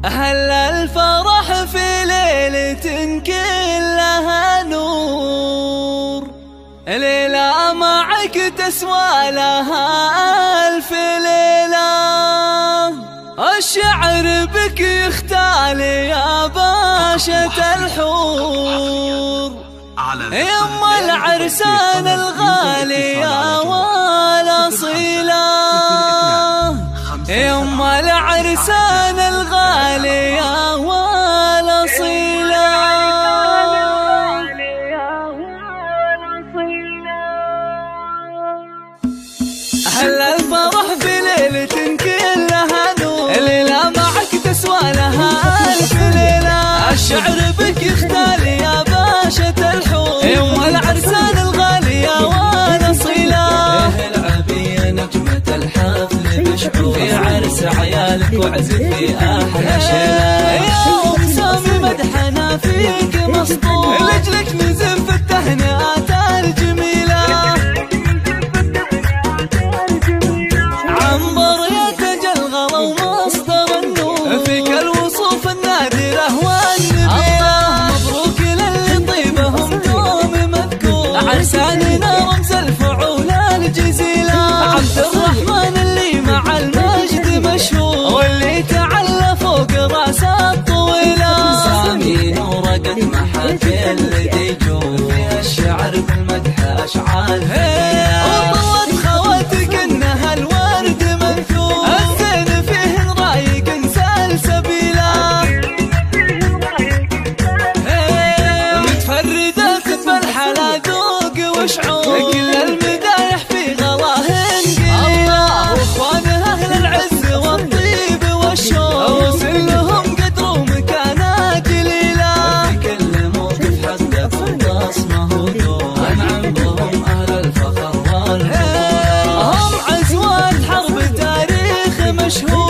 أهل الفرح في ليلة كلها نور، ليلة معك تسوى لها ألف ليلة. الشعر بك يختال يا باشا الحور، يما العرسان الغالية والأصيلة، يما العرسان الغالية والأصيلة. أهل الفرح في ليلة كلها نور، ليلة معك تسوى لها ألف ليلة. الشعر بك يختال يا باشا الحور، يما العرسان الغالية والأصيلة. العبي يا نجمة الحفل بشعور، في عرس عيالك وعزفي أحلى شيلة. يوم سامي مدحنا فيك مسطور، لجلك نزف التهنئات الجميلة. عنبر يتجلغل ومصدر النور، فيك الوصوف النادرة والنبيلة. مبروك للي طيبهم دوم مذكور، عرساننا رمز الفعول الجزيلة. عبد الرحمن اللي مع المجد مشهور، واللي تعلى فوق راس الطويلة. سامي نور قد محاكي اللي يجور، في الشعر بالمدح أشعال. وطوت خواتك انها الورد منثور، الزين فيه رايق سلسبيله. متفردات بالحلا ذوق وشعور، كل المدايح في غلاهن قليله. واخوانها اهل العز والطيب والشوق، وسلهم قدر ومكانه جليله. في كل موقف حقق بصمه ودور، أنعم بهم أهل الفخر والهدوء. هم عزوات حرب تاريخ مشهور.